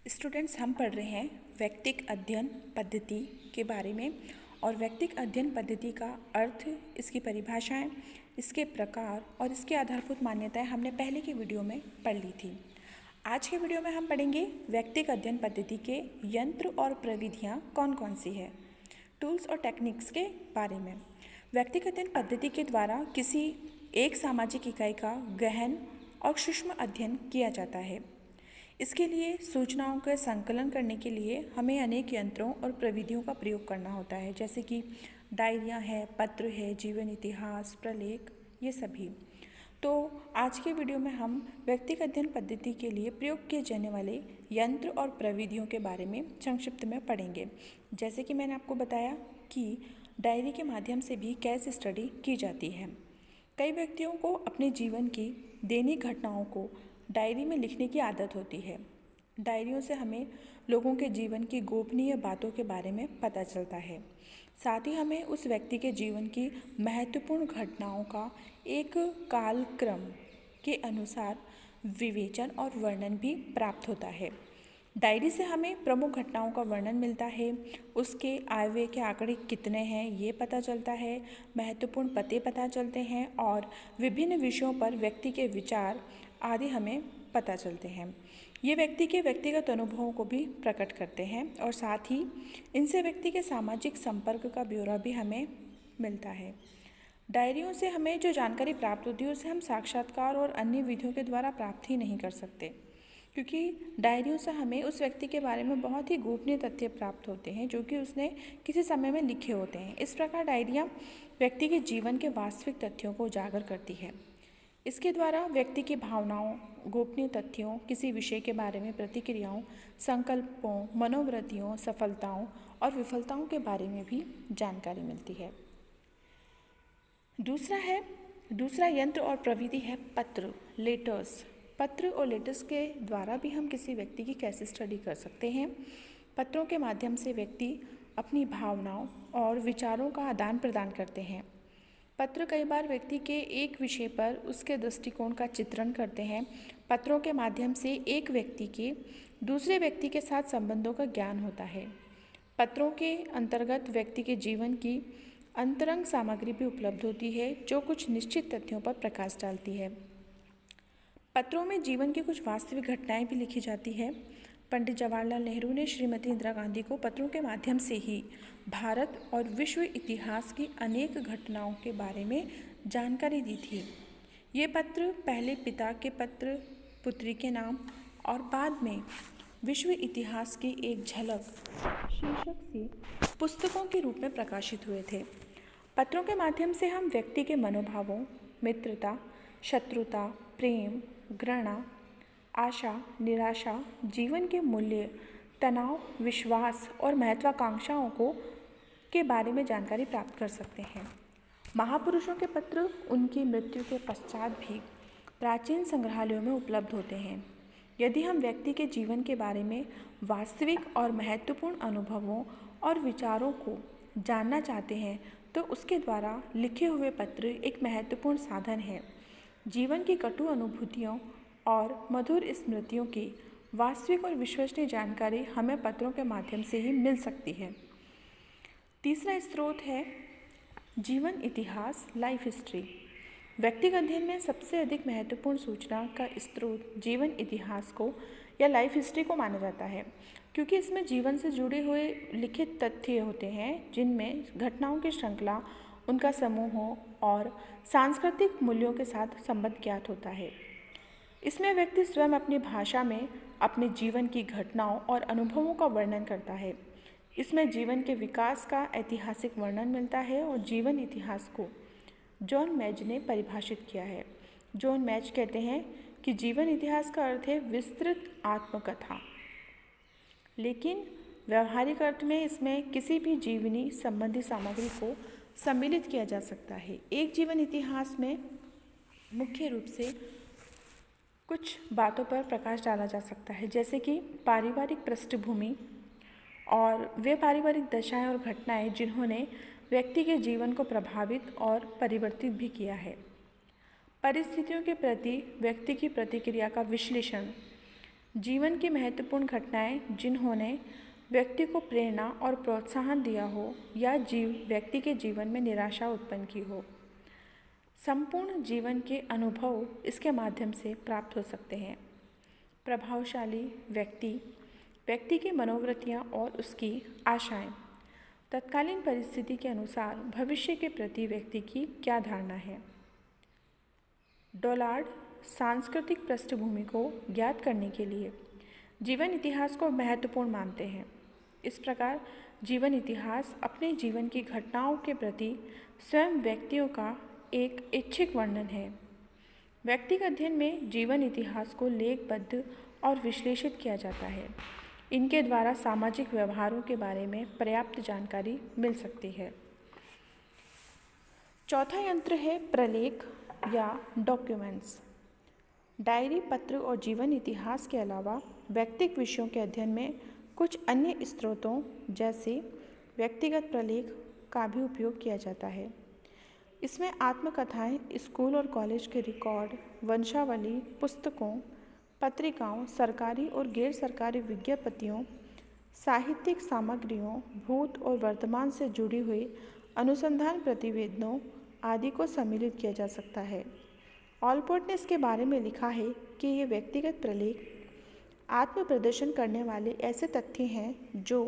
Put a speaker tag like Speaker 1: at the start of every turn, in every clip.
Speaker 1: Students, हम पढ़ रहे हैं व्यक्तिक अध्ययन पद्धति के बारे में। और व्यक्तिक अध्ययन पद्धति का अर्थ, इसकी परिभाषाएं, इसके प्रकार और इसकी आधारभूत मान्यताएं हमने पहले की वीडियो में पढ़ ली थी। आज के वीडियो में हम पढ़ेंगे व्यक्तिक अध्ययन पद्धति के यंत्र और प्रविधियां कौन कौन सी है, टूल्स और टेक्निक्स के बारे में। व्यक्तिक अध्ययन पद्धति के द्वारा किसी एक सामाजिक इकाई का गहन और सूक्ष्म अध्ययन किया जाता है। इसके लिए सूचनाओं का संकलन करने के लिए हमें अनेक यंत्रों और प्रविधियों का प्रयोग करना होता है, जैसे कि डायरियाँ है, पत्र है, जीवन इतिहास, प्रलेख, ये सभी। तो आज के वीडियो में हम व्यक्तिक अध्ययन पद्धति के लिए प्रयोग किए जाने वाले यंत्र और प्रविधियों के बारे में संक्षिप्त में पढ़ेंगे। जैसे कि मैंने आपको बताया कि डायरी के माध्यम से भी केस स्टडी की जाती है। कई व्यक्तियों को अपने जीवन की दैनिक घटनाओं को डायरी में लिखने की आदत होती है। डायरियों से हमें लोगों के जीवन की गोपनीय बातों के बारे में पता चलता है। साथ ही हमें उस व्यक्ति के जीवन की महत्वपूर्ण घटनाओं का एक कालक्रम के अनुसार विवेचन और वर्णन भी प्राप्त होता है। डायरी से हमें प्रमुख घटनाओं का वर्णन मिलता है, उसके आय व्यय के आंकड़े कितने हैं ये पता चलता है, महत्वपूर्ण पते पता चलते हैं और विभिन्न विषयों पर व्यक्ति के विचार आदि हमें पता चलते हैं। ये व्यक्ति के व्यक्तिगत अनुभवों को भी प्रकट करते हैं और साथ ही इनसे व्यक्ति के सामाजिक संपर्क का ब्यौरा भी हमें मिलता है। डायरियों से हमें जो जानकारी प्राप्त होती है उसे हम साक्षात्कार और अन्य विधियों के द्वारा प्राप्त ही नहीं कर सकते, क्योंकि डायरियों से हमें उस व्यक्ति के बारे में बहुत ही गोपनीय तथ्य प्राप्त होते हैं जो कि उसने किसी समय में लिखे होते हैं। इस प्रकार डायरियाँ व्यक्ति के जीवन के वास्तविक तथ्यों को उजागर करती है। इसके द्वारा व्यक्ति की भावनाओं, गोपनीय तथ्यों, किसी विषय के बारे में प्रतिक्रियाओं, संकल्पों, मनोवृत्तियों, सफलताओं और विफलताओं के बारे में भी जानकारी मिलती है। दूसरा यंत्र और प्रविधि है पत्र, लेटर्स। पत्र और लेटर्स के द्वारा भी हम किसी व्यक्ति की कैसे स्टडी कर सकते हैं। पत्रों के माध्यम से व्यक्ति अपनी भावनाओं और विचारों का आदान प्रदान करते हैं। पत्र कई बार व्यक्ति के एक विषय पर उसके दृष्टिकोण का चित्रण करते हैं। पत्रों के माध्यम से एक व्यक्ति के दूसरे व्यक्ति के साथ संबंधों का ज्ञान होता है। पत्रों के अंतर्गत व्यक्ति के जीवन की अंतरंग सामग्री भी उपलब्ध होती है जो कुछ निश्चित तथ्यों पर प्रकाश डालती है। पत्रों में जीवन की कुछ वास्तविक घटनाएं भी लिखी जाती है। पंडित जवाहरलाल नेहरू ने श्रीमती इंदिरा गांधी को पत्रों के माध्यम से ही भारत और विश्व इतिहास की अनेक घटनाओं के बारे में जानकारी दी थी। ये पत्र पहले पिता के पत्र, पुत्री के नाम और बाद में विश्व इतिहास की एक झलक शीर्षक से पुस्तकों के रूप में प्रकाशित हुए थे। पत्रों के माध्यम से हम व्यक्ति के मनोभावों, मित्रता, शत्रुता, प्रेम, घृणा, आशा, निराशा, जीवन के मूल्य, तनाव, विश्वास और महत्वाकांक्षाओं के बारे में जानकारी प्राप्त कर सकते हैं। महापुरुषों के पत्र उनकी मृत्यु के पश्चात भी प्राचीन संग्रहालयों में उपलब्ध होते हैं। यदि हम व्यक्ति के जीवन के बारे में वास्तविक और महत्वपूर्ण अनुभवों और विचारों को जानना चाहते हैं तो उसके द्वारा लिखे हुए पत्र एक महत्वपूर्ण साधन है। जीवन की कटु अनुभूतियों और मधुर स्मृतियों की वास्तविक और विश्वसनीय जानकारी हमें पत्रों के माध्यम से ही मिल सकती है। तीसरा स्रोत है जीवन इतिहास, लाइफ हिस्ट्री। व्यक्तिगत अध्ययन में सबसे अधिक महत्वपूर्ण सूचना का स्रोत जीवन इतिहास को या लाइफ हिस्ट्री को माना जाता है, क्योंकि इसमें जीवन से जुड़े हुए लिखित तथ्य होते हैं जिनमें घटनाओं की श्रृंखला, उनका समूह और सांस्कृतिक मूल्यों के साथ संबंध ज्ञात होता है। इसमें व्यक्ति स्वयं अपनी भाषा में अपने जीवन की घटनाओं और अनुभवों का वर्णन करता है। इसमें जीवन के विकास का ऐतिहासिक वर्णन मिलता है और जीवन इतिहास को जॉन मैज ने परिभाषित किया है। जॉन मैज कहते हैं कि जीवन इतिहास का अर्थ है विस्तृत आत्मकथा, लेकिन व्यावहारिक अर्थ में इसमें किसी भी जीवनी संबंधी सामग्री को सम्मिलित किया जा सकता है। एक जीवन इतिहास में मुख्य रूप से कुछ बातों पर प्रकाश डाला जा सकता है, जैसे कि पारिवारिक पृष्ठभूमि और वे पारिवारिक दशाएं और घटनाएं जिन्होंने व्यक्ति के जीवन को प्रभावित और परिवर्तित भी किया है। परिस्थितियों के प्रति व्यक्ति की प्रतिक्रिया का विश्लेषण, जीवन की महत्वपूर्ण घटनाएं जिन्होंने व्यक्ति को प्रेरणा और प्रोत्साहन दिया हो या व्यक्ति के जीवन में निराशा उत्पन्न की हो। संपूर्ण जीवन के अनुभव इसके माध्यम से प्राप्त हो सकते हैं। प्रभावशाली व्यक्ति की मनोवृत्तियाँ और उसकी आशाएं तत्कालीन परिस्थिति के अनुसार भविष्य के प्रति व्यक्ति की क्या धारणा है। डोलार्ड सांस्कृतिक पृष्ठभूमि को ज्ञात करने के लिए जीवन इतिहास को महत्वपूर्ण मानते हैं। इस प्रकार जीवन इतिहास अपने जीवन की घटनाओं के प्रति स्वयं व्यक्तियों का एक इच्छिक वर्णन है। व्यक्तिगत अध्ययन में जीवन इतिहास को लेखबद्ध और विश्लेषित किया जाता है। इनके द्वारा सामाजिक व्यवहारों के बारे में पर्याप्त जानकारी मिल सकती है। चौथा यंत्र है प्रलेख या डॉक्यूमेंट्स। डायरी, पत्र और जीवन इतिहास के अलावा व्यक्तिगत विषयों के अध्ययन में कुछ अन्य स्रोतों जैसे व्यक्तिगत प्रलेख का भी उपयोग किया जाता है। इसमें आत्मकथाएं, स्कूल और कॉलेज के रिकॉर्ड, वंशावली, पुस्तकों, पत्रिकाओं, सरकारी और गैर सरकारी विज्ञप्तियों, साहित्यिक सामग्रियों, भूत और वर्तमान से जुड़ी हुई अनुसंधान प्रतिवेदनों आदि को सम्मिलित किया जा सकता है। ऑलपोर्ट ने इसके बारे में लिखा है कि ये व्यक्तिगत प्रलेख आत्म प्रदर्शन करने वाले ऐसे तथ्य हैं जो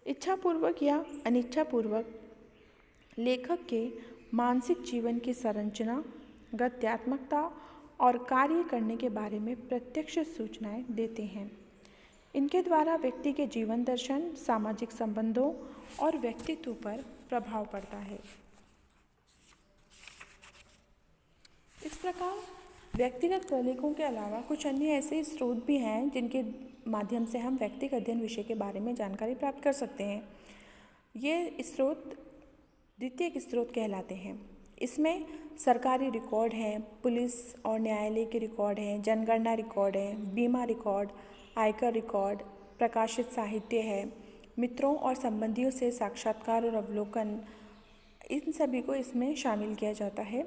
Speaker 1: इच्छापूर्वक या अनिच्छापूर्वक लेखक के मानसिक जीवन की संरचना, गत्यात्मकता और कार्य करने के बारे में प्रत्यक्ष सूचनाएं देते हैं। इनके द्वारा व्यक्ति के जीवन दर्शन, सामाजिक संबंधों और व्यक्तित्व पर प्रभाव पड़ता है। इस प्रकार व्यक्तिगत प्रलेखों के अलावा कुछ अन्य ऐसे स्रोत भी हैं जिनके माध्यम से हम व्यक्तिगत अध्ययन विषय के बारे में जानकारी प्राप्त कर सकते हैं। ये स्रोत द्वितीयक स्रोत कहलाते हैं। इसमें सरकारी रिकॉर्ड हैं, पुलिस और न्यायालय के रिकॉर्ड हैं, जनगणना रिकॉर्ड हैं, बीमा रिकॉर्ड, आयकर रिकॉर्ड, प्रकाशित साहित्य है, मित्रों और संबंधियों से साक्षात्कार और अवलोकन, इन सभी को इसमें शामिल किया जाता है।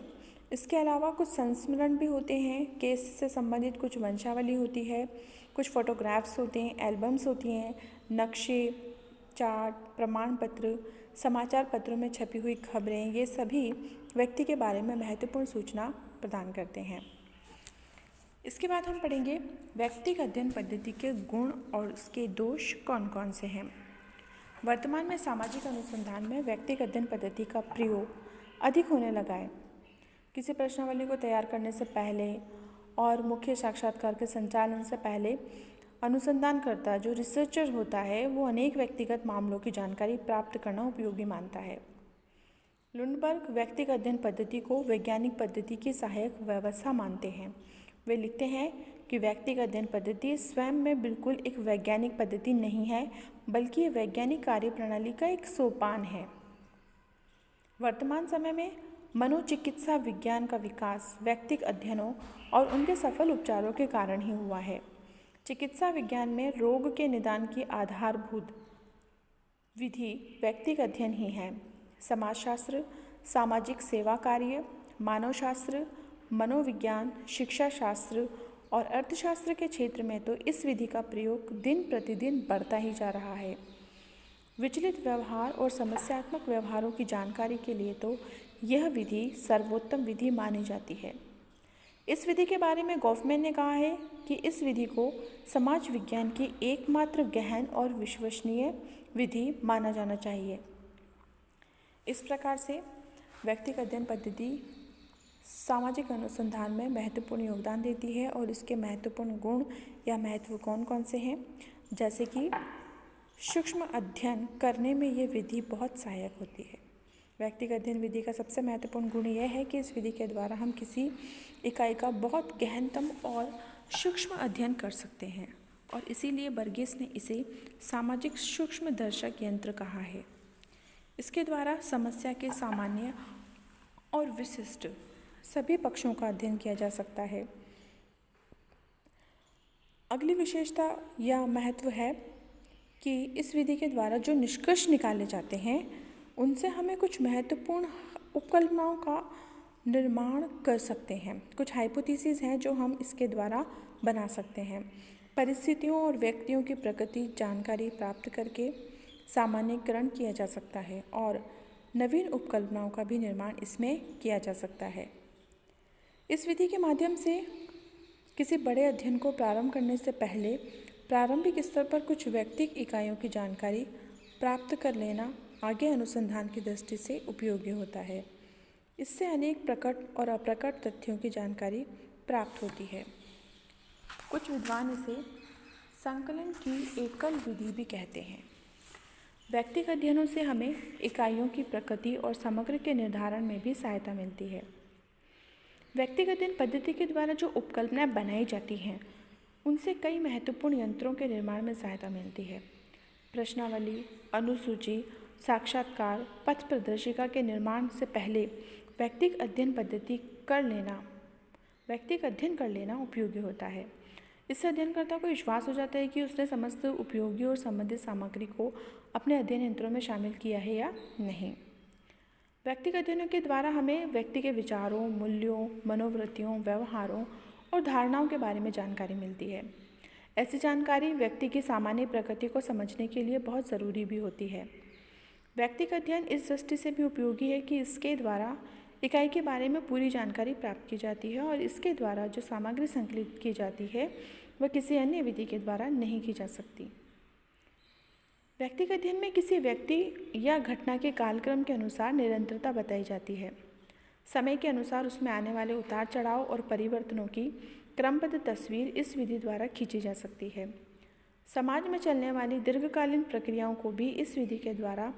Speaker 1: इसके अलावा कुछ संस्मरण भी होते हैं, केस से संबंधित कुछ वंशावली होती है, कुछ फोटोग्राफ्स होते हैं, एल्बम्स होती हैं, नक्शे, चार्ट, प्रमाण पत्र, समाचार पत्रों में छपी हुई खबरें, ये सभी व्यक्ति के बारे में महत्वपूर्ण सूचना प्रदान करते हैं। इसके बाद हम पढ़ेंगे व्यक्तिगत अध्ययन पद्धति के गुण और उसके दोष कौन कौन से हैं। वर्तमान में सामाजिक अनुसंधान में व्यक्तिगत अध्ययन पद्धति का प्रयोग अधिक होने लगा है। किसी प्रश्नावली को तैयार करने से पहले और मुख्य साक्षात्कार के संचालन से पहले अनुसंधानकर्ता जो रिसर्चर होता है वो अनेक व्यक्तिगत मामलों की जानकारी प्राप्त करना उपयोगी मानता है। लुंडबर्ग व्यक्तिगत अध्ययन पद्धति को वैज्ञानिक पद्धति की सहायक व्यवस्था मानते हैं। वे लिखते हैं कि व्यक्तिगत अध्ययन पद्धति स्वयं में बिल्कुल एक वैज्ञानिक पद्धति नहीं है, बल्कि ये वैज्ञानिक कार्यप्रणाली का एक सोपान है। वर्तमान समय में मनोचिकित्सा विज्ञान का विकास व्यक्तिगत अध्ययनों और उनके सफल उपचारों के कारण ही हुआ है। चिकित्सा विज्ञान में रोग के निदान की आधारभूत विधि व्यक्तिगत अध्ययन ही है। समाजशास्त्र, सामाजिक सेवा कार्य, मानवशास्त्र, मनोविज्ञान, शिक्षा शास्त्र और अर्थशास्त्र के क्षेत्र में तो इस विधि का प्रयोग दिन प्रतिदिन बढ़ता ही जा रहा है। विचलित व्यवहार और समस्यात्मक व्यवहारों की जानकारी के लिए तो यह विधि सर्वोत्तम विधि मानी जाती है। इस विधि के बारे में गॉफमैन ने कहा है कि इस विधि को समाज विज्ञान की एकमात्र गहन और विश्वसनीय विधि माना जाना चाहिए। इस प्रकार से व्यक्तिगत अध्ययन पद्धति सामाजिक अनुसंधान में महत्वपूर्ण योगदान देती है और इसके महत्वपूर्ण गुण या महत्व कौन कौन से हैं, जैसे कि सूक्ष्म अध्ययन करने में ये विधि बहुत सहायक होती है। व्यक्तिगत अध्ययन विधि का सबसे महत्वपूर्ण गुण यह है कि इस विधि के द्वारा हम किसी इकाई का बहुत गहनतम और सूक्ष्म अध्ययन कर सकते हैं और इसीलिए बर्गेस ने इसे सामाजिक सूक्ष्म दर्शक यंत्र कहा है। इसके द्वारा समस्या के सामान्य और विशिष्ट सभी पक्षों का अध्ययन किया जा सकता है। अगली विशेषता या महत्व है कि इस विधि के द्वारा जो निष्कर्ष निकाले जाते हैं उनसे हमें कुछ महत्वपूर्ण उपकल्पनाओं का निर्माण कर सकते हैं। कुछ हाइपोथेसिस हैं जो हम इसके द्वारा बना सकते हैं। परिस्थितियों और व्यक्तियों की प्रकृति जानकारी प्राप्त करके सामान्यीकरण किया जा सकता है और नवीन उपकल्पनाओं का भी निर्माण इसमें किया जा सकता है। इस विधि के माध्यम से किसी बड़े अध्ययन को प्रारंभ करने से पहले प्रारंभिक स्तर पर कुछ व्यक्तिगत इकाइयों की जानकारी प्राप्त कर लेना आगे अनुसंधान की दृष्टि से उपयोगी होता है। इससे अनेक प्रकट और अप्रकट तथ्यों की जानकारी प्राप्त होती है। कुछ विद्वान इसे संकलन की एकल विधि भी कहते हैं। व्यक्तिगत अध्ययनों से हमें इकाइयों की प्रकृति और समग्र के निर्धारण में भी सहायता मिलती है। व्यक्तिगत अध्ययन पद्धति के द्वारा जो उपकल्पनाएं बनाई जाती हैं उनसे कई महत्वपूर्ण यंत्रों के निर्माण में सहायता मिलती है। प्रश्नावली, अनुसूची, साक्षात्कार, पथ प्रदर्शिका के निर्माण से पहले व्यक्तिगत अध्ययन कर लेना उपयोगी होता है। इससे अध्ययनकर्ता को विश्वास हो जाता है कि उसने समस्त उपयोगी और संबंधित सामग्री को अपने अध्ययन यंत्रों में शामिल किया है या नहीं। व्यक्तिगत अध्ययनों के द्वारा हमें व्यक्ति के विचारों, मूल्यों, मनोवृत्तियों, व्यवहारों और धारणाओं के बारे में जानकारी मिलती है। ऐसी जानकारी व्यक्ति की सामान्य प्रकृति को समझने के लिए बहुत ज़रूरी भी होती है। व्यक्तिगत अध्ययन इस दृष्टि से भी उपयोगी है कि इसके द्वारा इकाई के बारे में पूरी जानकारी प्राप्त की जाती है और इसके द्वारा जो सामग्री संकलित की जाती है वह किसी अन्य विधि के द्वारा नहीं की जा सकती। व्यक्तिगत अध्ययन में किसी व्यक्ति या घटना के कालक्रम के अनुसार निरंतरता बताई जाती है। समय के अनुसार उसमें आने वाले उतार चढ़ाव और परिवर्तनों की क्रमबद्ध तस्वीर इस विधि द्वारा खींची जा सकती है। समाज में चलने वाली दीर्घकालीन प्रक्रियाओं को भी इस विधि के द्वारा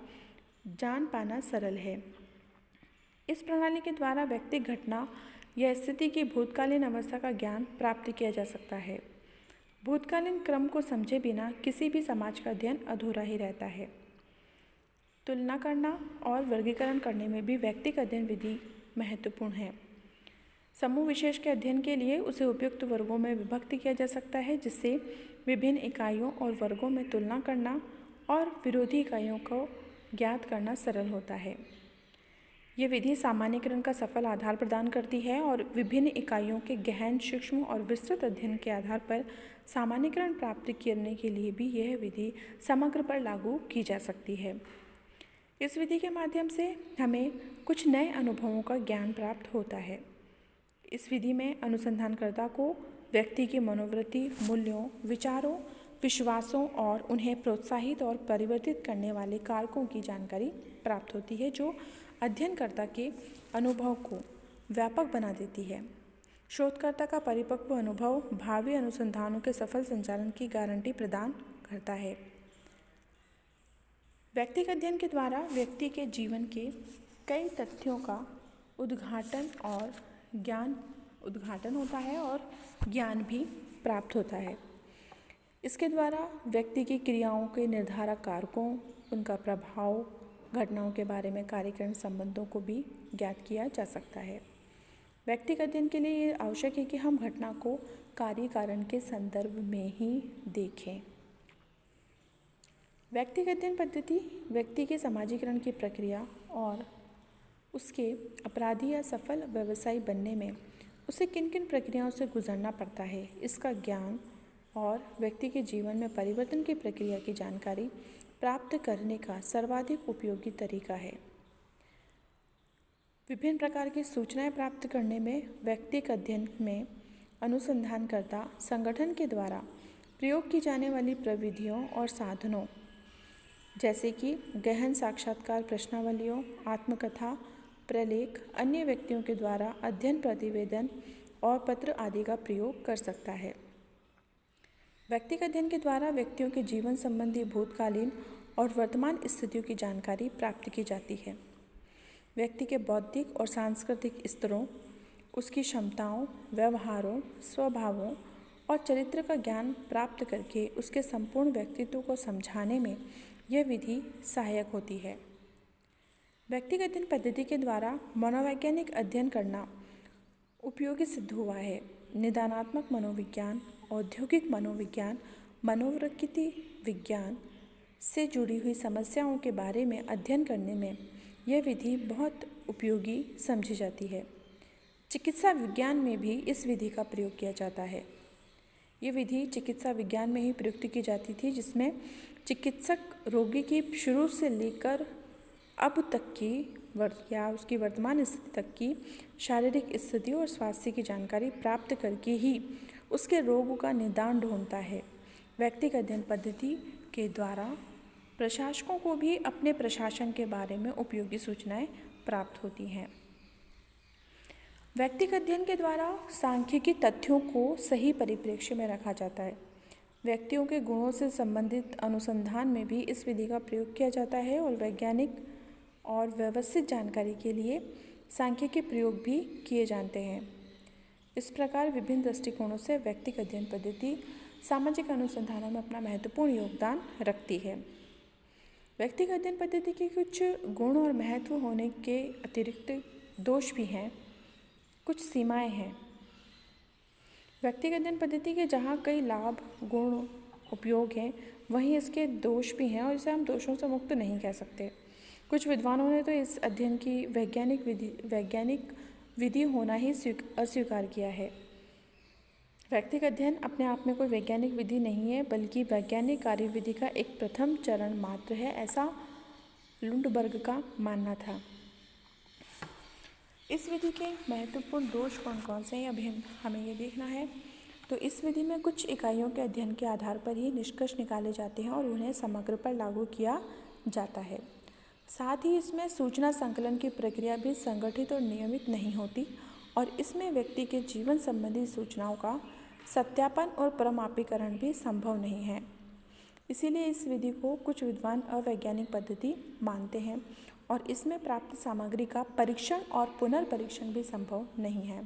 Speaker 1: जान पाना सरल है। इस प्रणाली के द्वारा व्यक्ति घटना या स्थिति की भूतकालीन अवस्था का ज्ञान प्राप्त किया जा सकता है। भूतकालीन क्रम को समझे बिना किसी भी समाज का अध्ययन अधूरा ही रहता है। तुलना करना और वर्गीकरण करने में भी व्यक्तिगत अध्ययन विधि महत्वपूर्ण है। समूह विशेष के अध्ययन के लिए उसे उपयुक्त वर्गों में विभक्त किया जा सकता है, जिससे विभिन्न इकाइयों और वर्गों में तुलना करना और विरोधी इकाइयों को ज्ञात करना सरल होता है। ये विधि सामान्यीकरण का सफल आधार प्रदान करती है और विभिन्न इकाइयों के गहन, सूक्ष्म और विस्तृत अध्ययन के आधार पर सामान्यीकरण प्राप्त करने के लिए भी यह विधि समग्र पर लागू की जा सकती है। इस विधि के माध्यम से हमें कुछ नए अनुभवों का ज्ञान प्राप्त होता है। इस विधि में अनुसंधानकर्ता को व्यक्ति की मनोवृत्ति, मूल्यों, विचारों, विश्वासों और उन्हें प्रोत्साहित और परिवर्तित करने वाले कारकों की जानकारी प्राप्त होती है, जो अध्ययनकर्ता के अनुभव को व्यापक बना देती है। शोधकर्ता का परिपक्व अनुभव भावी अनुसंधानों के सफल संचालन की गारंटी प्रदान करता है। व्यक्तिगत अध्ययन के द्वारा व्यक्ति के जीवन के कई तथ्यों का उद्घाटन होता है और ज्ञान भी प्राप्त होता है। इसके द्वारा व्यक्ति की क्रियाओं के निर्धारक कारकों, उनका प्रभाव, घटनाओं के बारे में कार्यकारण संबंधों को भी ज्ञात किया जा सकता है। व्यक्तिगत अध्ययन के लिए ये आवश्यक है कि हम घटना को कार्य कारण के संदर्भ में ही देखें। व्यक्तिगत अध्ययन पद्धति व्यक्ति के समाजीकरण की प्रक्रिया और उसके अपराधी या सफल व्यवसायी बनने में उसे किन किन प्रक्रियाओं से गुजरना पड़ता है, इसका ज्ञान और व्यक्ति के जीवन में परिवर्तन की प्रक्रिया की जानकारी प्राप्त करने का सर्वाधिक उपयोगी तरीका है। विभिन्न प्रकार की सूचनाएं प्राप्त करने में व्यक्तिगत अध्ययन में अनुसंधानकर्ता संगठन के द्वारा प्रयोग की जाने वाली प्रविधियों और साधनों, जैसे कि गहन साक्षात्कार, प्रश्नावलियों, आत्मकथा, प्रलेख, अन्य व्यक्तियों के द्वारा अध्ययन प्रतिवेदन और पत्र आदि का प्रयोग कर सकता है। व्यक्तिगत अध्ययन के द्वारा व्यक्तियों के जीवन संबंधी भूतकालीन और वर्तमान स्थितियों की जानकारी प्राप्त की जाती है। व्यक्ति के बौद्धिक और सांस्कृतिक स्तरों, उसकी क्षमताओं, व्यवहारों, स्वभावों और चरित्र का ज्ञान प्राप्त करके उसके संपूर्ण व्यक्तित्व को समझाने में यह विधि सहायक होती है। व्यक्तिगत अध्ययन पद्धति के द्वारा मनोवैज्ञानिक अध्ययन करना उपयोगी सिद्ध हुआ है। निदानात्मक मनोविज्ञान, औद्योगिक मनोविज्ञान, मनोप्रकृति विज्ञान से जुड़ी हुई समस्याओं के बारे में अध्ययन करने में यह विधि बहुत उपयोगी समझी जाती है। चिकित्सा विज्ञान में भी इस विधि का प्रयोग किया जाता है। ये विधि चिकित्सा विज्ञान में ही प्रयुक्त की जाती थी, जिसमें चिकित्सक रोगी की शुरू से लेकर अब तक की या उसकी वर्तमान स्थिति तक की शारीरिक स्थिति और स्वास्थ्य की जानकारी प्राप्त करके ही उसके रोग का निदान ढूंढता है। व्यक्तिगत अध्ययन पद्धति के द्वारा प्रशासकों को भी अपने प्रशासन के बारे में उपयोगी सूचनाएं प्राप्त होती हैं। व्यक्तिगत अध्ययन के द्वारा सांख्यिकी तथ्यों को सही परिप्रेक्ष्य में रखा जाता है। व्यक्तियों के गुणों से संबंधित अनुसंधान में भी इस विधि का प्रयोग किया जाता है और वैज्ञानिक और व्यवस्थित जानकारी के लिए सांख्यिकी प्रयोग भी किए जाते हैं। इस प्रकार विभिन्न दृष्टिकोणों से व्यक्तिगत अध्ययन पद्धति सामाजिक अनुसंधानों में अपना महत्वपूर्ण योगदान रखती है। व्यक्तिगत अध्ययन पद्धति के कुछ गुण और महत्व होने के अतिरिक्त दोष भी हैं, कुछ सीमाएं हैं। व्यक्तिगत अध्ययन पद्धति के जहाँ कई लाभ, गुण, उपयोग हैं, वहीं इसके दोष भी हैं और इसे हम दोषों से मुक्त नहीं कह सकते। कुछ विद्वानों ने तो इस अध्ययन की वैज्ञानिक विधि होना ही अस्वीकार किया है। व्यक्तिगत अध्ययन अपने आप में कोई वैज्ञानिक विधि नहीं है, बल्कि वैज्ञानिक कार्यविधि का एक प्रथम चरण मात्र है, ऐसा लुंडबर्ग का मानना था। इस विधि के महत्वपूर्ण दोष कौन कौन से हैं, अभी हमें ये देखना है। तो इस विधि में कुछ इकाइयों के अध्ययन के आधार पर ही निष्कर्ष निकाले जाते हैं और उन्हें समग्र पर लागू किया जाता है। साथ ही इसमें सूचना संकलन की प्रक्रिया भी संगठित और नियमित नहीं होती और इसमें व्यक्ति के जीवन संबंधी सूचनाओं का सत्यापन और प्रमापीकरण भी संभव नहीं है। इसीलिए इस विधि को कुछ विद्वान अवैज्ञानिक पद्धति मानते हैं और इसमें प्राप्त सामग्री का परीक्षण और पुनर्परीक्षण भी संभव नहीं है।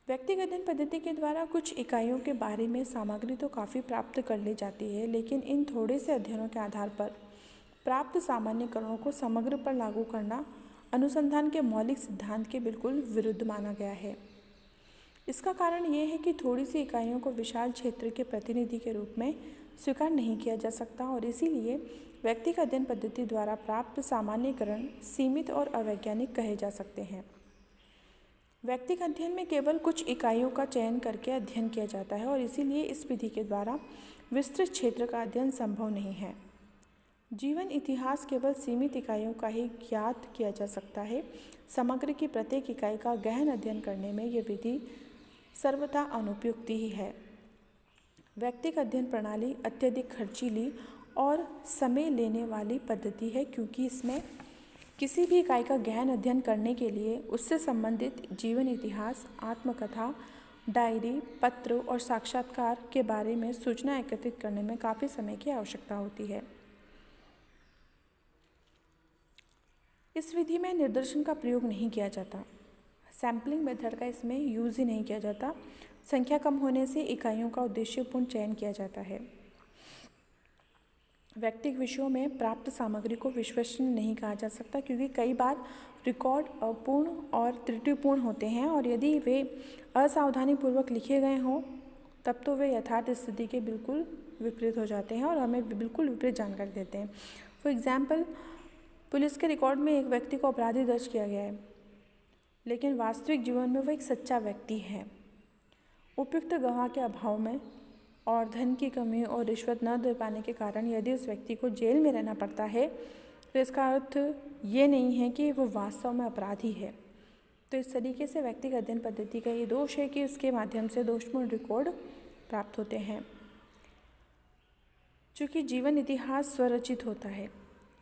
Speaker 1: व्यक्तिगत अध्ययन पद्धति के द्वारा कुछ इकाइयों के बारे में सामग्री तो काफ़ी प्राप्त कर ली जाती है, लेकिन इन थोड़े से अध्ययनों के आधार पर प्राप्त सामान्यकरणों को समग्र पर लागू करना अनुसंधान के मौलिक सिद्धांत के बिल्कुल विरुद्ध माना गया है। इसका कारण ये है कि थोड़ी सी इकाइयों को विशाल क्षेत्र के प्रतिनिधि के रूप में स्वीकार नहीं किया जा सकता और इसीलिए व्यक्तिगत अध्ययन पद्धति द्वारा प्राप्त सामान्यकरण सीमित और अवैज्ञानिक कहे जा सकते हैं। व्यक्तिगत अध्ययन में केवल कुछ इकाइयों का चयन करके अध्ययन किया जाता है और इसीलिए इस विधि के द्वारा विस्तृत क्षेत्र का अध्ययन संभव नहीं है। जीवन इतिहास केवल सीमित इकाइयों का ही ज्ञात किया जा सकता है। समग्र की प्रत्येक इकाई का गहन अध्ययन करने में यह विधि सर्वथा अनुपयुक्त ही है। व्यक्तिगत अध्ययन प्रणाली अत्यधिक खर्चीली और समय लेने वाली पद्धति है, क्योंकि इसमें किसी भी इकाई का गहन अध्ययन करने के लिए उससे संबंधित जीवन इतिहास, आत्मकथा, डायरी, पत्र और साक्षात्कार के बारे में सूचना एकत्रित करने में काफ़ी समय की आवश्यकता होती है। इस विधि में निर्देशन का प्रयोग नहीं किया जाता। सैम्पलिंग मेथड का इसमें यूज़ ही नहीं किया जाता। संख्या कम होने से इकाइयों का उद्देश्यपूर्ण चयन किया जाता है। व्यक्तिगत विषयों में प्राप्त सामग्री को विश्वसनीय नहीं कहा जा सकता, क्योंकि कई बार रिकॉर्ड अपूर्ण और त्रुटिपूर्ण होते हैं और यदि वे असावधानीपूर्वक लिखे गए हों तब तो वे यथार्थ स्थिति के बिल्कुल विपरीत हो जाते हैं और हमें बिल्कुल विपरीत जानकारी देते हैं। फॉर एग्जाम्पल, पुलिस के रिकॉर्ड में एक व्यक्ति को अपराधी दर्ज किया गया है, लेकिन वास्तविक जीवन में वह एक सच्चा व्यक्ति है। उपयुक्त गवाह के अभाव में और धन की कमी और रिश्वत न दे पाने के कारण यदि उस व्यक्ति को जेल में रहना पड़ता है तो इसका अर्थ ये नहीं है कि वो वास्तव में अपराधी है। तो इस तरीके से व्यक्तिगत अध्ययन पद्धति का ये दोष है कि इसके माध्यम से दोषपूर्ण रिकॉर्ड प्राप्त होते हैं। चूँकि जीवन इतिहास स्वरचित होता है,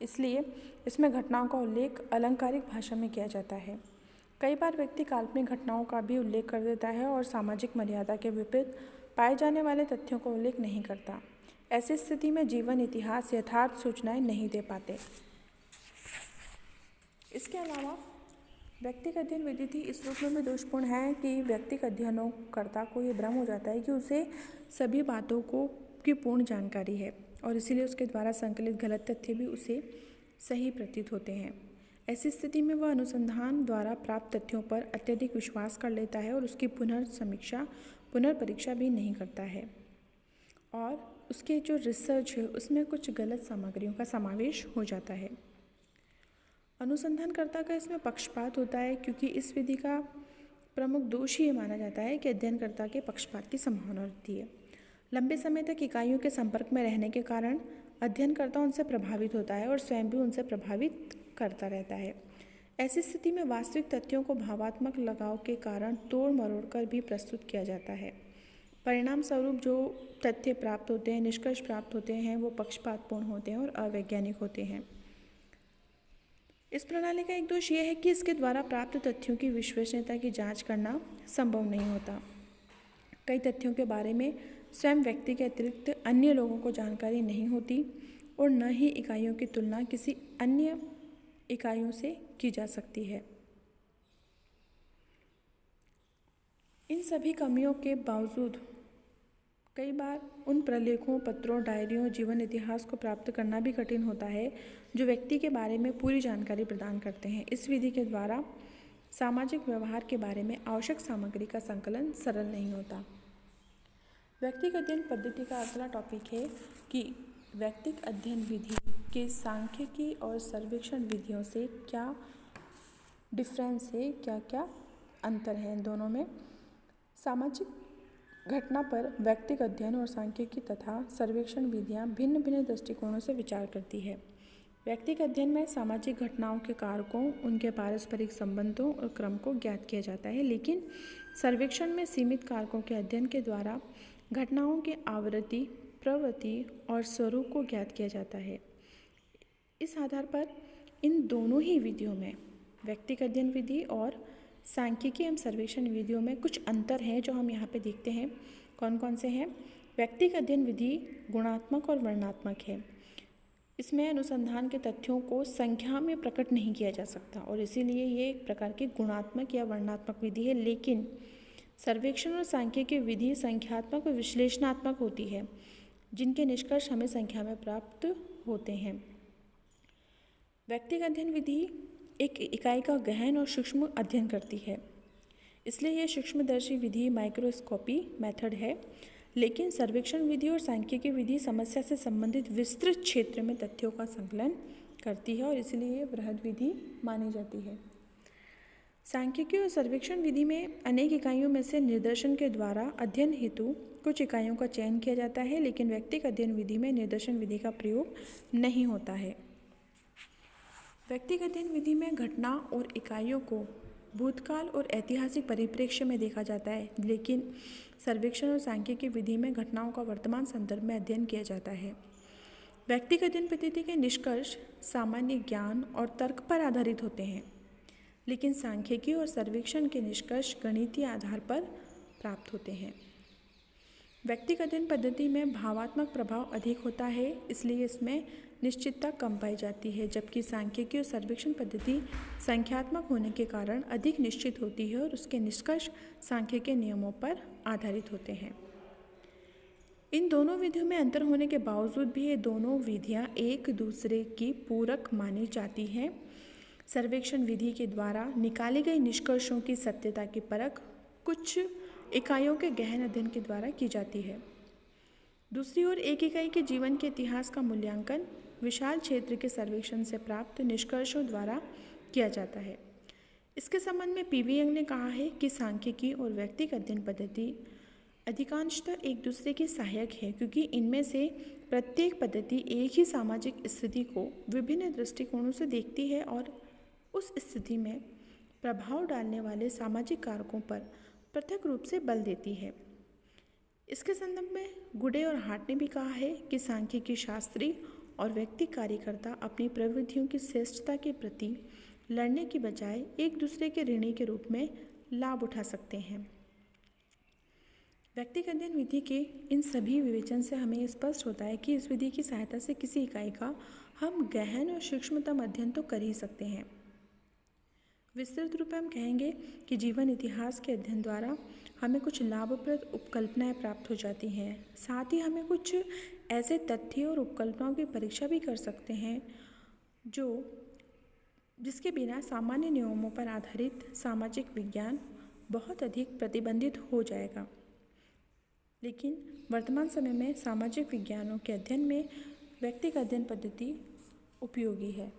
Speaker 1: इसलिए इसमें घटनाओं का उल्लेख अलंकारिक भाषा में किया जाता है। कई बार व्यक्ति काल्पनिक घटनाओं का भी उल्लेख कर देता है और सामाजिक मर्यादा के विपरीत पाए जाने वाले तथ्यों का उल्लेख नहीं करता। ऐसी स्थिति में जीवन इतिहास यथार्थ सूचनाएं नहीं दे पाते। इसके अलावा व्यक्तिगत अध्ययन विधि इस रूप में भी दोषपूर्ण है कि व्यक्तिगत अध्ययनकर्ता को ये भ्रम हो जाता है कि उसे सभी बातों की पूर्ण जानकारी है और इसीलिए उसके द्वारा संकलित गलत तथ्य भी उसे सही प्रतीत होते हैं। ऐसी स्थिति में वह अनुसंधान द्वारा प्राप्त तथ्यों पर अत्यधिक विश्वास कर लेता है और उसकी पुनर्परीक्षा भी नहीं करता है और उसके जो रिसर्च है उसमें कुछ गलत सामग्रियों का समावेश हो जाता है। अनुसंधानकर्ता का इसमें पक्षपात होता है, क्योंकि इस विधि का प्रमुख दोष ये माना जाता है कि अध्ययनकर्ता के पक्षपात की संभावना रहती है। लंबे समय तक इकाइयों के संपर्क में रहने के कारण अध्ययनकर्ता उनसे प्रभावित होता है और स्वयं भी उनसे प्रभावित करता रहता है। ऐसी स्थिति में वास्तविक तथ्यों को भावात्मक लगाव के कारण तोड़ मरोड़ कर भी प्रस्तुत किया जाता है। परिणाम स्वरूप जो तथ्य प्राप्त होते हैं, निष्कर्ष प्राप्त होते हैं, वो पक्षपातपूर्ण होते हैं और अवैज्ञानिक होते हैं। इस प्रणाली का एक दोष यह है कि इसके द्वारा प्राप्त तथ्यों की विश्वसनीयता की जांच करना संभव नहीं होता। कई तथ्यों के बारे में स्वयं व्यक्ति के अतिरिक्त अन्य लोगों को जानकारी नहीं होती और न ही इकाइयों की तुलना किसी अन्य इकाइयों से की जा सकती है। इन सभी कमियों के बावजूद कई बार उन प्रलेखों, पत्रों, डायरियों, जीवन इतिहास को प्राप्त करना भी कठिन होता है जो व्यक्ति के बारे में पूरी जानकारी प्रदान करते हैं। इस विधि के द्वारा सामाजिक व्यवहार के बारे में आवश्यक सामग्री का संकलन सरल नहीं होता। व्यक्तिगत अध्ययन पद्धति का अगला टॉपिक है कि व्यक्तिगत अध्ययन विधि के सांख्यिकी और सर्वेक्षण विधियों से क्या डिफरेंस है, क्या क्या अंतर है इन दोनों में। सामाजिक घटना पर व्यक्तिगत अध्ययन और सांख्यिकी तथा सर्वेक्षण विधियां भिन्न भिन्न दृष्टिकोणों से विचार करती है। व्यक्तिगत अध्ययन में सामाजिक घटनाओं के कारकों, उनके पारस्परिक संबंधों और क्रम को ज्ञात किया जाता है, लेकिन सर्वेक्षण में सीमित कारकों के अध्ययन के द्वारा घटनाओं की आवृत्ति, प्रवृत्ति और स्वरूप को ज्ञात किया जाता है। इस आधार पर इन दोनों ही विधियों में, व्यक्तिगत अध्ययन विधि और सांख्यिकी एवं सर्वेक्षण विधियों में कुछ अंतर हैं जो हम यहाँ पे देखते हैं। कौन कौन से हैं? व्यक्तिगत अध्ययन विधि गुणात्मक और वर्णनात्मक है। इसमें अनुसंधान के तथ्यों को संख्या में प्रकट नहीं किया जा सकता और इसीलिए ये एक प्रकार की गुणात्मक या वर्णनात्मक विधि है। लेकिन सर्वेक्षण और सांख्यिकी विधि संख्यात्मक और विश्लेषणात्मक होती है, जिनके निष्कर्ष हमें संख्या में प्राप्त होते हैं। व्यक्तिगत अध्ययन विधि एक इकाई का गहन और सूक्ष्म अध्ययन करती है, इसलिए यह सूक्ष्मदर्शी विधि माइक्रोस्कोपी मेथड है। लेकिन सर्वेक्षण विधि और सांख्यिकी विधि समस्या से संबंधित विस्तृत क्षेत्र में तथ्यों का संकलन करती है और इसलिए यह बृहद विधि मानी जाती है। सांख्यिकी और सर्वेक्षण विधि में अनेक इकाइयों में से निदर्शन के द्वारा अध्ययन हेतु कुछ इकाइयों का चयन किया जाता है, लेकिन व्यक्तिगत अध्ययन विधि में निदर्शन विधि का प्रयोग नहीं होता है। व्यक्तिगत अध्ययन विधि में घटना और इकाइयों को भूतकाल और ऐतिहासिक परिप्रेक्ष्य में देखा जाता है, लेकिन सर्वेक्षण और सांख्यिकी विधि में घटनाओं का वर्तमान संदर्भ में अध्ययन किया जाता है। व्यक्तिगत अध्ययन पद्धति के निष्कर्ष सामान्य ज्ञान और तर्क पर आधारित होते हैं, लेकिन सांख्यिकी और सर्वेक्षण के निष्कर्ष गणितीय आधार पर प्राप्त होते हैं। व्यक्तिगत अध्ययन पद्धति में भावात्मक प्रभाव अधिक होता है, इसलिए इसमें निश्चितता कम पाई जाती है, जबकि सांख्यिकी और सर्वेक्षण पद्धति संख्यात्मक होने के कारण अधिक निश्चित होती है और उसके निष्कर्ष सांख्यिकी नियमों पर आधारित होते हैं। इन दोनों विधियों में अंतर होने के बावजूद भी ये दोनों विधियां एक दूसरे की पूरक मानी जाती हैं। सर्वेक्षण विधि के द्वारा निकाले गए निष्कर्षों की सत्यता की परख कुछ इकाइयों के गहन अध्ययन के द्वारा की जाती है। दूसरी ओर एक इकाई के जीवन के इतिहास का मूल्यांकन विशाल क्षेत्र के सर्वेक्षण से प्राप्त निष्कर्षों द्वारा किया जाता है। इसके संबंध में पीवी यंग ने कहा है कि सांख्यिकी और व्यक्तिगत अध्ययन पद्धति अधिकांशतः एक दूसरे के सहायक है, क्योंकि इनमें से प्रत्येक पद्धति एक ही सामाजिक स्थिति को विभिन्न दृष्टिकोणों से देखती है और उस स्थिति में प्रभाव डालने वाले सामाजिक कारकों पर पृथक रूप से बल देती है। इसके संदर्भ में गुडे और हार्ट ने भी कहा है कि सांख्यिकी शास्त्री और व्यक्ति कार्यकर्ता अपनी प्रवृत्तियों की श्रेष्ठता के प्रति लड़ने की बजाय एक दूसरे के ऋणी के रूप में लाभ उठा सकते हैं। व्यक्तिगत अध्ययन विधि के इन सभी विवेचन से हमें स्पष्ट होता है कि इस विधि की सहायता से किसी इकाई का हम गहन और सूक्ष्मतम अध्ययन तो कर ही सकते हैं। विस्तृत रूप में हम कहेंगे कि जीवन इतिहास के अध्ययन द्वारा हमें कुछ लाभप्रद उपकल्पनाएं प्राप्त हो जाती हैं। साथ ही हमें कुछ ऐसे तथ्य और उपकल्पनाओं की परीक्षा भी कर सकते हैं जिसके बिना सामान्य नियमों पर आधारित सामाजिक विज्ञान बहुत अधिक प्रतिबंधित हो जाएगा। लेकिन वर्तमान समय में सामाजिक विज्ञानों के अध्ययन में व्यक्तिगत अध्ययन पद्धति उपयोगी है।